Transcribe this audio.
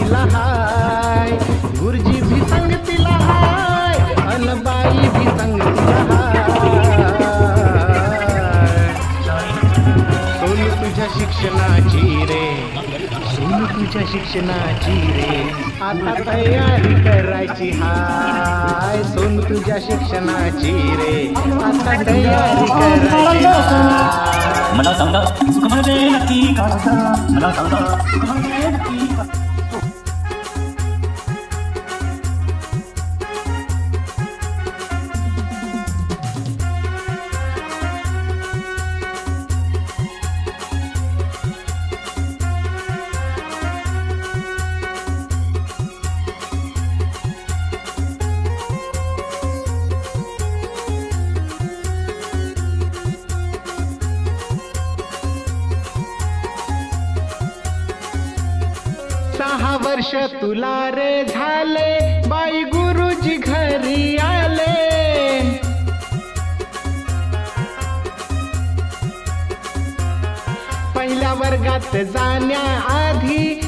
संगतीला हाय, गुरुजी भी संगतीला हाय, अन बाई भी संगतीला हाय. सोनू तुझ्या शिक्षणाची रे, सोनू तुझ्या शिक्षणाची रे, आता तयारी करायची हाय. सोनू तुझ्या शिक्षणाची रे, आता तयारी करायची हाय. मला सांगा सुखामध्ये नक्की काय असतं, मला सांगा सुखामध्ये नक्की काय. सहा वर्ष तुला रे झाले, बाई गुरुजी घरी आले. पहिल्या वर्गात जाण्याआधी